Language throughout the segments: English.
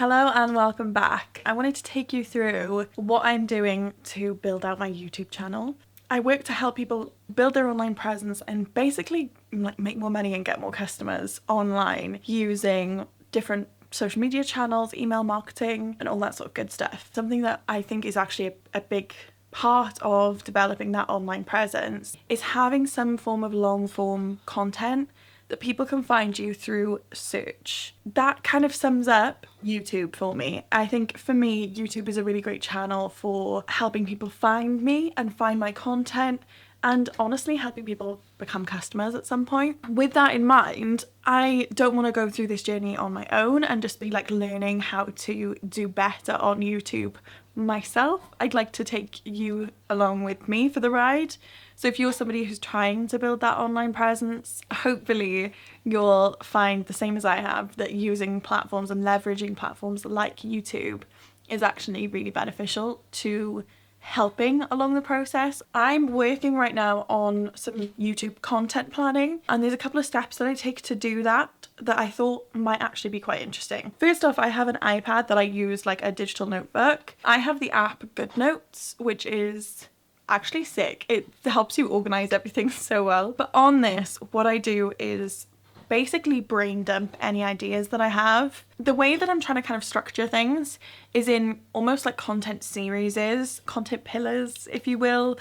Hello and welcome back. I wanted to take you through what I'm doing to build out my YouTube channel. I work to help people build their online presence and basically make more money and get more customers online using different social media channels, email marketing, and all that sort of good stuff. Something that I think is actually a big part of developing that online presence is having some form of long form content that people can find you through search. That kind of sums up YouTube for me. I think for me, YouTube is a really great channel for helping people find me and find my content, and honestly helping people become customers at some point. With that in mind, I don't want to go through this journey on my own and just be learning how to do better on YouTube myself. I'd like to take you along with me for the ride. So if you're somebody who's trying to build that online presence, hopefully you'll find the same as I have, that using platforms and leveraging platforms like YouTube is actually really beneficial to helping along the process. I'm working right now on some YouTube content planning, and there's a couple of steps that I take to do that I thought might actually be quite interesting. First off, I have an iPad that I use like a digital notebook. I have the app GoodNotes, which is actually sick. It helps you organize everything so well. But on this, what I do is basically brain dump any ideas that I have. The way that I'm trying to kind of structure things is in almost like content series, content pillars, if you will,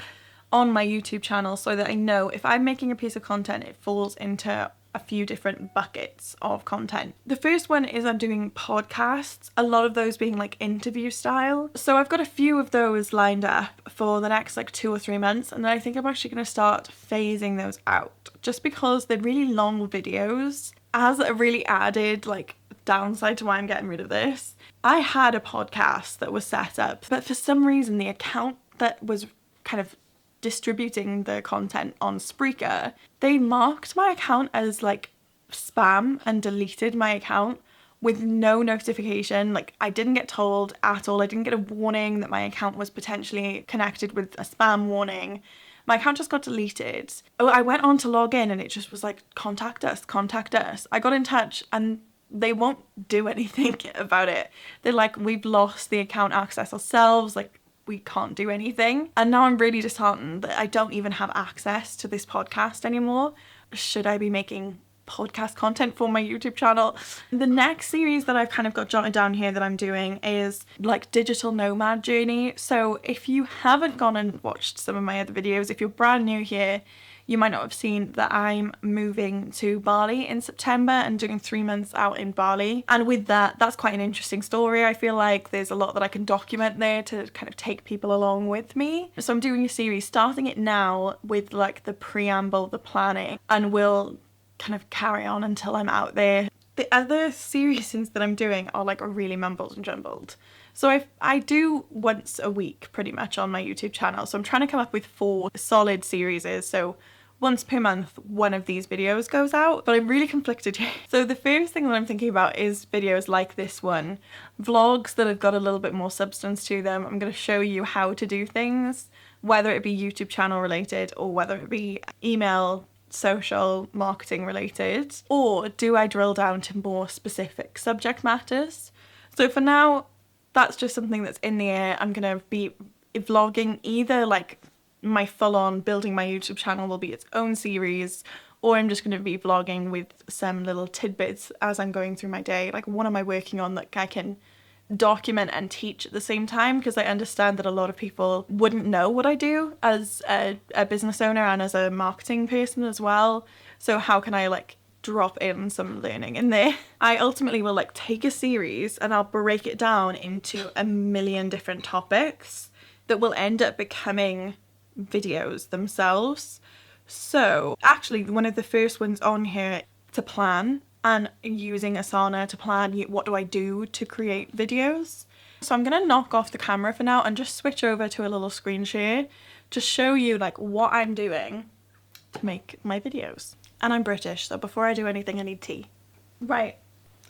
on my YouTube channel, so that I know if I'm making a piece of content, it falls into a few different buckets of content. The first one is I'm doing podcasts, a lot of those being like interview style. So I've got a few of those lined up for the next 2 or 3 months, and then I think I'm actually going to start phasing those out, just because they're really long videos. As a really added downside to why I'm getting rid of this, I had a podcast that was set up, but for some reason the account that was kind of distributing the content on Spreaker, they marked my account as spam and deleted my account with no notification. I didn't get told at all. I didn't get a warning that my account was potentially connected with a spam warning. My account just got deleted. I went on to log in and it just was contact us, contact us. I got in touch and they won't do anything about it. They're we've lost the account access ourselves, we can't do anything. And now I'm really disheartened that I don't even have access to this podcast anymore. Should I be making podcast content for my YouTube channel? The next series that I've kind of got jotted down here that I'm doing is digital nomad journey. So if you haven't gone and watched some of my other videos, if you're brand new here, you might not have seen that I'm moving to Bali in September and doing 3 months out in Bali. And with that, that's quite an interesting story. I feel like there's a lot that I can document there to kind of take people along with me. So I'm doing a series, starting it now with the preamble, the planning, and we'll kind of carry on until I'm out there. The other series that I'm doing are really mumbled and jumbled. So I do once a week pretty much on my YouTube channel. So I'm trying to come up with 4 solid series. So once per month, one of these videos goes out, but I'm really conflicted here. So the first thing that I'm thinking about is videos like this one, vlogs that have got a little bit more substance to them. I'm going to show you how to do things, whether it be YouTube channel related or whether it be email, social, marketing related, or do I drill down to more specific subject matters? So for now, that's just something that's in the air. I'm going to be vlogging either my full-on building my YouTube channel will be its own series, or I'm just going to be vlogging with some little tidbits as I'm going through my day. What am I working on that I can document and teach at the same time, because I understand that a lot of people wouldn't know what I do as a business owner and as a marketing person as well. So how can I drop in some learning in there? I ultimately will take a series and I'll break it down into a million different topics that will end up becoming videos themselves. So actually one of the first ones on here to plan, and using Asana to plan what do I do to create videos. So I'm gonna knock off the camera for now and just switch over to a little screen share to show you what I'm doing to make my videos. And I'm British, so before I do anything I need tea. Right,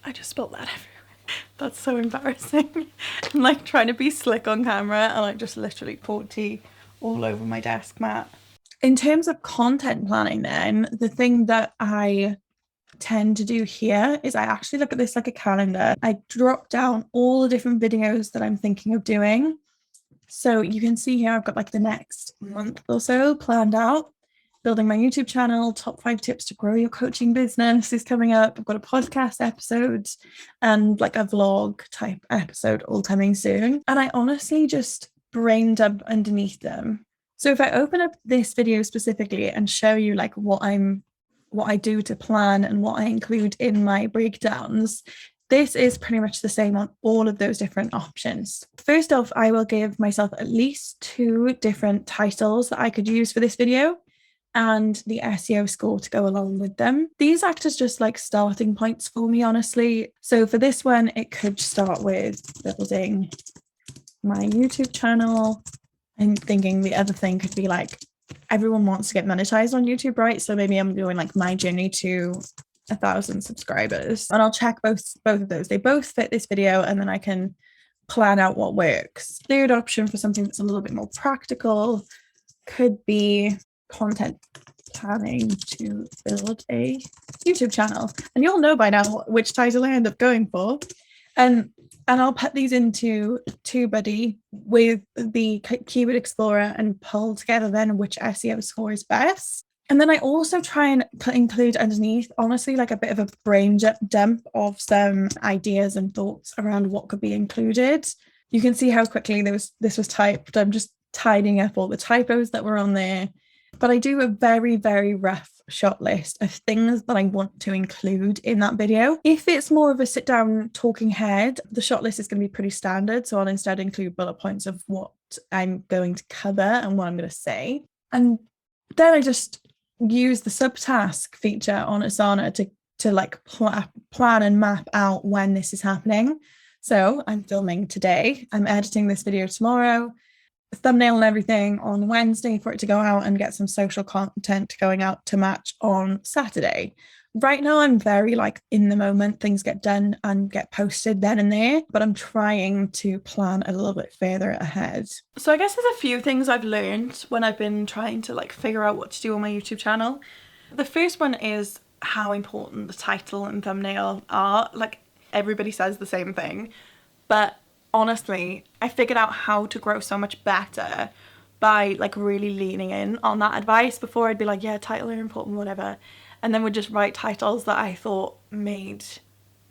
I just spilled that everywhere. That's so embarrassing. I'm trying to be slick on camera and I just literally poured tea all over my desk mat. In terms of content planning then, the thing that I tend to do here is I actually look at this like a calendar. I drop down all the different videos that I'm thinking of doing. So you can see here I've got like the next month or so planned out. Building my YouTube channel, top 5 tips to grow your coaching business is coming up. I've got a podcast episode and like a vlog type episode all coming soon. And I honestly just brain dump underneath them. So if I open up this video specifically and show you like what I do to plan and what I include in my breakdowns, this is pretty much the same on all of those different options. First off, I will give myself at least 2 different titles that I could use for this video and the SEO score to go along with them. These act as just like starting points for me, honestly. So for this one, it could start with building my YouTube channel. I'm thinking the other thing could be like, everyone wants to get monetized on YouTube, right? So maybe I'm doing like my journey to 1,000 subscribers, and I'll check both of those. They both fit this video, and then I can plan out what works. Third option for something that's a little bit more practical could be content planning to build a YouTube channel. And you'll know by now which title I end up going for. And I'll put these into TUBEBUDDY with the Keyword Explorer and pull together then which SEO score is best. And then I also try and include underneath, honestly, like a bit of a brain dump of some ideas and thoughts around what could be included. You can see how quickly this was typed. I'm just tidying up all the typos that were on there. But I do a very, very rough shot list of things that I want to include in that video. If it's more of a sit down talking head, the shot list is going to be pretty standard. So I'll instead include bullet points of what I'm going to cover and what I'm going to say. And then I just use the subtask feature on Asana to like plan and map out when this is happening. So I'm filming today. I'm editing this video tomorrow. Thumbnail and everything on Wednesday for it to go out and get some social content going out to match on Saturday. Right now I'm very like in the moment, things get done and get posted then and there, but I'm trying to plan a little bit further ahead. So I guess there's a few things I've learned when I've been trying to like figure out what to do on my YouTube channel. The first one is how important the title and thumbnail are. Like everybody says the same thing, but honestly, I figured out how to grow so much better by like really leaning in on that advice. Before I'd be like, yeah, title are important, whatever, and then would just write titles that I thought made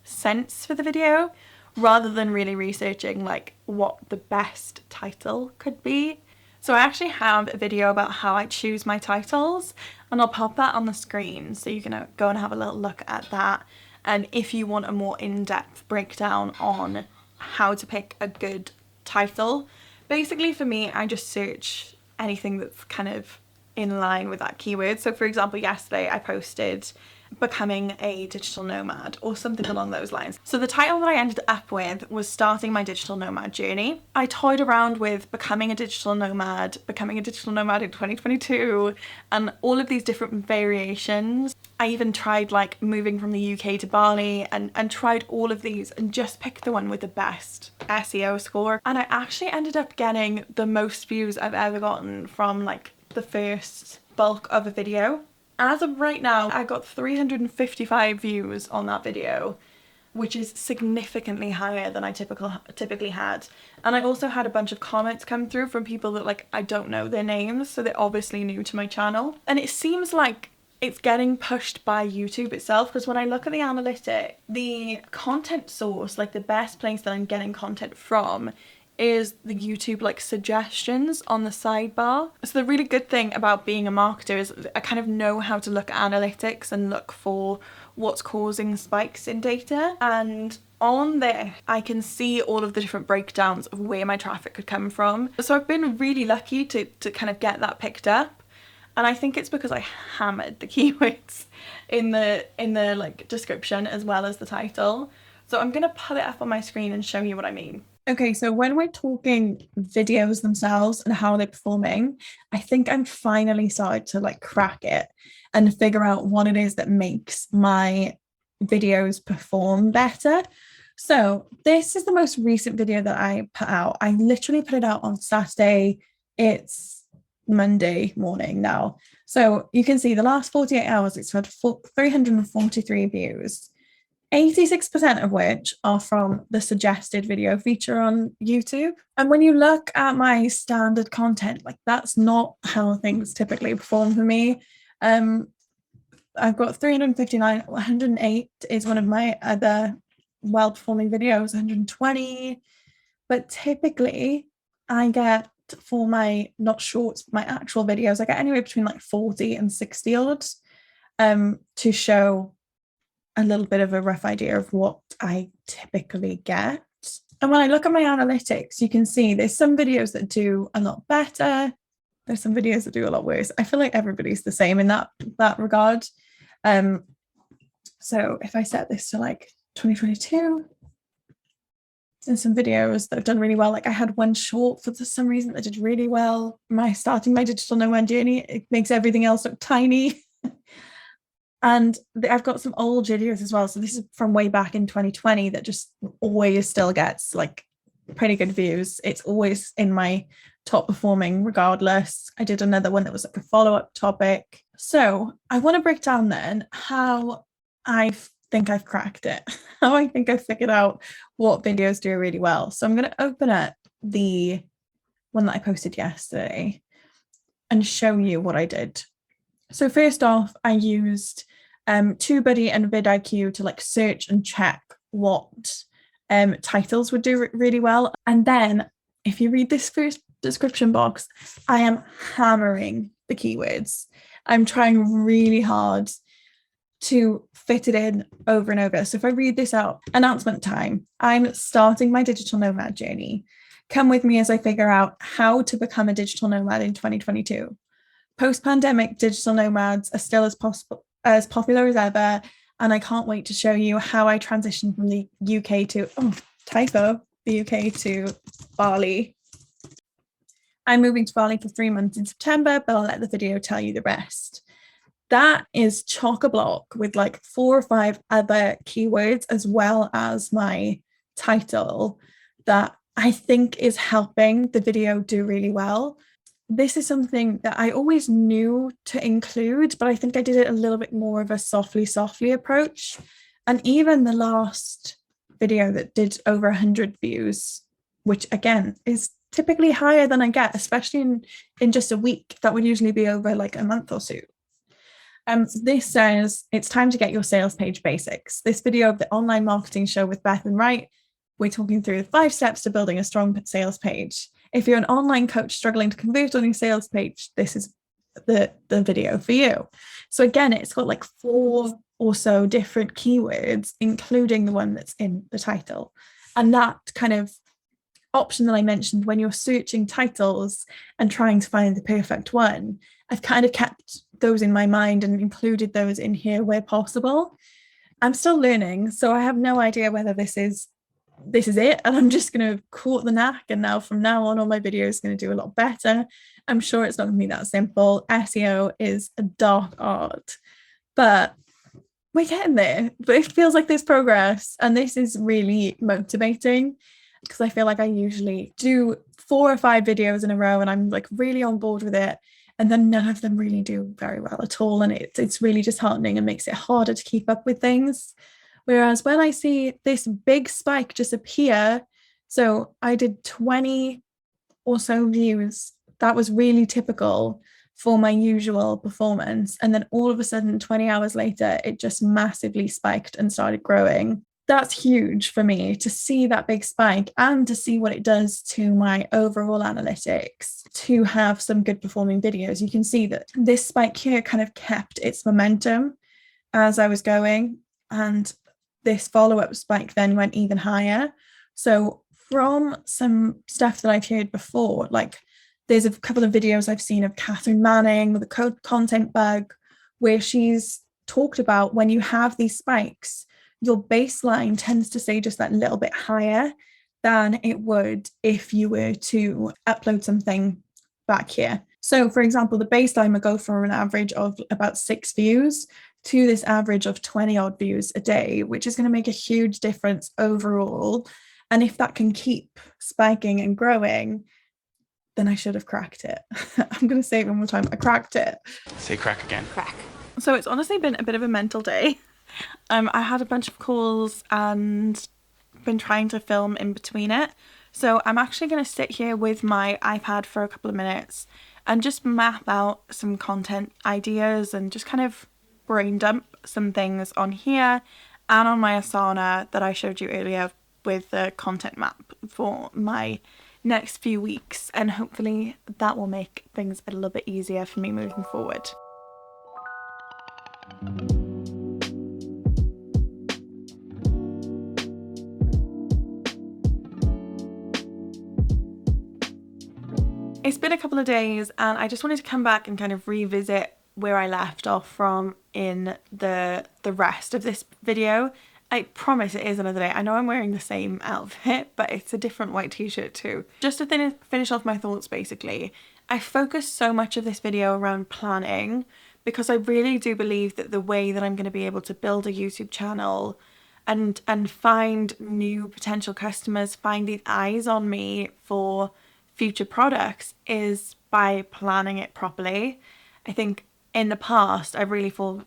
sense for the video rather than really researching like what the best title could be. So I actually have a video about how I choose my titles, and I'll pop that on the screen so you can go and have a little look at that. And if you want a more in-depth breakdown on how to pick a good title, basically for me, I just search anything that's kind of in line with that keyword. So for example, yesterday I posted becoming a digital nomad or something along those lines. So the title that I ended up with was starting my digital nomad journey. I toyed around with becoming a digital nomad in 2022 and all of these different variations. I even tried like moving from the UK to Bali and tried all of these and just picked the one with the best SEO score. And I actually ended up getting the most views I've ever gotten from like the first bulk of a video. As of right now, I got 355 views on that video, which is significantly higher than I typically had. And I also had a bunch of comments come through from people that like I don't know their names, so they're obviously new to my channel. And it seems like it's getting pushed by YouTube itself, because when I look at the analytics, the content source, like the best place that I'm getting content from, is the YouTube like suggestions on the sidebar. So the really good thing about being a marketer is I kind of know how to look at analytics and look for what's causing spikes in data. And on there, I can see all of the different breakdowns of where my traffic could come from. So I've been really lucky to kind of get that picked up. And I think it's because I hammered the keywords in the like description as well as the title. So I'm gonna put it up on my screen and show you what I mean. Okay, so when we're talking videos themselves and how they're performing, I think I'm finally started to like crack it and figure out what it is that makes my videos perform better. So this is the most recent video that I put out. I literally put it out on Saturday. It's Monday morning now. So you can see the last 48 hours, it's had 343 views, 86% of which are from the suggested video feature on YouTube. And when you look at my standard content, like that's not how things typically perform for me. I've got 359, 108 is one of my other well-performing videos, 120. But typically I get, for my not shorts, my actual videos, I get anywhere between like 40 and 60 odds to show a little bit of a rough idea of what I typically get. And when I look at my analytics, you can see there's some videos that do a lot better. There's some videos that do a lot worse. I feel like everybody's the same in that regard. So if I set this to like 2022, there's some videos that have done really well. Like I had one short for some reason that did really well. Starting my digital nomad journey, it makes everything else look tiny. And I've got some old videos as well. So this is from way back in 2020 that just always still gets like pretty good views. It's always in my top performing regardless. I did another one that was like a follow-up topic. So I want to break down then how I think I've cracked it, how I think I've figured out what videos do really well. So I'm going to open up the one that I posted yesterday and show you what I did. So first off, I used TubeBuddy and vidIQ to like search and check what titles would do really well. And then if you read this first description box, I am hammering the keywords. I'm trying really hard to fit it in over and over. So if I read this out, announcement time, I'm starting my digital nomad journey. Come with me as I figure out how to become a digital nomad in 2022. Post-pandemic, digital nomads are still as popular as ever, and I can't wait to show you how I transitioned from the UK to, the UK to Bali. I'm moving to Bali for 3 months in September, but I'll let the video tell you the rest. That is chock-a-block with like 4 or 5 other keywords as well as my title that I think is helping the video do really well. This is something that I always knew to include, but I think I did it a little bit more of a softly approach. And even the last video that did over 100 views, which again is typically higher than I get, especially in just a week. That would usually be over like a month or so. This says it's time to get your sales page basics. This video of the online marketing show with Bethan and Wright, we're talking through the 5 steps to building a strong sales page. If you're an online coach struggling to convert on your sales page, this is the video for you. So again, it's got like 4 or so different keywords, including the one that's in the title. And that kind of option that I mentioned when you're searching titles and trying to find the perfect one, I've kind of kept those in my mind and included those in here where possible. I'm still learning, so I have no idea whether this is it, and I'm just going to caught the knack, and now from now on all my videos are going to do a lot better. I'm sure it's not going to be that simple. SEO is a dark art, but we're getting there. But it feels like there's progress, and this is really motivating because I feel like I usually do 4 or 5 videos in a row and I'm like really on board with it, and then none of them really do very well at all, and it's really disheartening and makes it harder to keep up with things. Whereas when I see this big spike just appear, so I did 20 or so views, that was really typical for my usual performance. And then all of a sudden, 20 hours later, it just massively spiked and started growing. That's huge for me to see that big spike and to see what it does to my overall analytics, to have some good performing videos. You can see that this spike here kind of kept its momentum as I was going, and this follow-up spike then went even higher. So from some stuff that I've heard before, like there's a couple of videos I've seen of Catherine Manning with the content bug, where she's talked about when you have these spikes, your baseline tends to stay just that little bit higher than it would if you were to upload something back here. So for example, the baseline would go from an average of about 6 views to this average of 20 odd views a day, which is going to make a huge difference overall. And if that can keep spiking and growing, then I should have cracked it. I'm going to say it one more time. I cracked it. Say crack again. Crack. So it's honestly been a bit of a mental day. I had a bunch of calls and been trying to film in between it. So I'm actually going to sit here with my iPad for a couple of minutes and just map out some content ideas and just kind of brain dump some things on here and on my Asana that I showed you earlier with the content map for my next few weeks, and hopefully that will make things a little bit easier for me moving forward. It's been a couple of days and I just wanted to come back and kind of revisit where I left off from in the rest of this video. I promise it is another day. I know I'm wearing the same outfit, but it's a different white t-shirt too. Just to finish off my thoughts basically, I focused so much of this video around planning because I really do believe that the way that I'm going to be able to build a YouTube channel and find new potential customers, find these eyes on me for future products is by planning it properly. I think in the past I've really fallen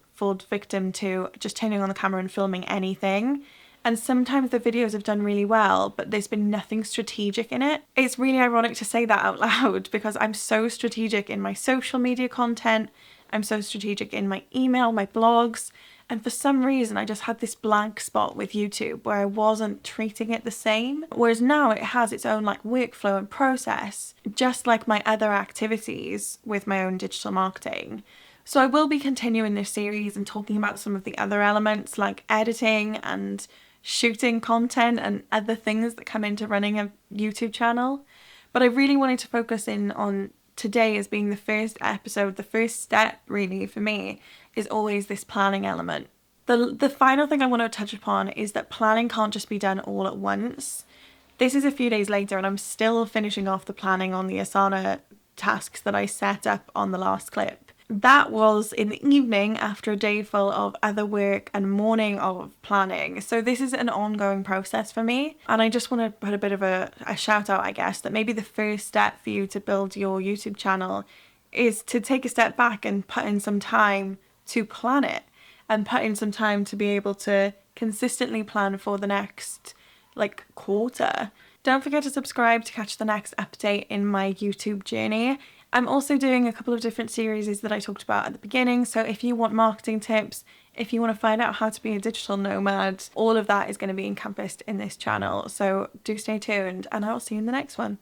victim to just turning on the camera and filming anything, and sometimes the videos have done really well but there's been nothing strategic in it. It's really ironic to say that out loud because I'm so strategic in my social media content, I'm so strategic in my email, my blogs, and for some reason I just had this blank spot with YouTube where I wasn't treating it the same, whereas now it has its own like workflow and process, just like my other activities with my own digital marketing. So I will be continuing this series and talking about some of the other elements like editing and shooting content and other things that come into running a YouTube channel. But I really wanted to focus in on today as being the first episode. The first step really for me is always this planning element. The final thing I want to touch upon is that planning can't just be done all at once. This is a few days later and I'm still finishing off the planning on the Asana tasks that I set up on the last clip. That was in the evening after a day full of other work and morning of planning. So this is an ongoing process for me. And I just want to put a bit of a shout out, I guess, that maybe the first step for you to build your YouTube channel is to take a step back and put in some time to plan it and put in some time to be able to consistently plan for the next quarter. Don't forget to subscribe to catch the next update in my YouTube journey. I'm also doing a couple of different series that I talked about at the beginning, so if you want marketing tips, if you want to find out how to be a digital nomad, all of that is going to be encompassed in this channel. So do stay tuned and I will see you in the next one.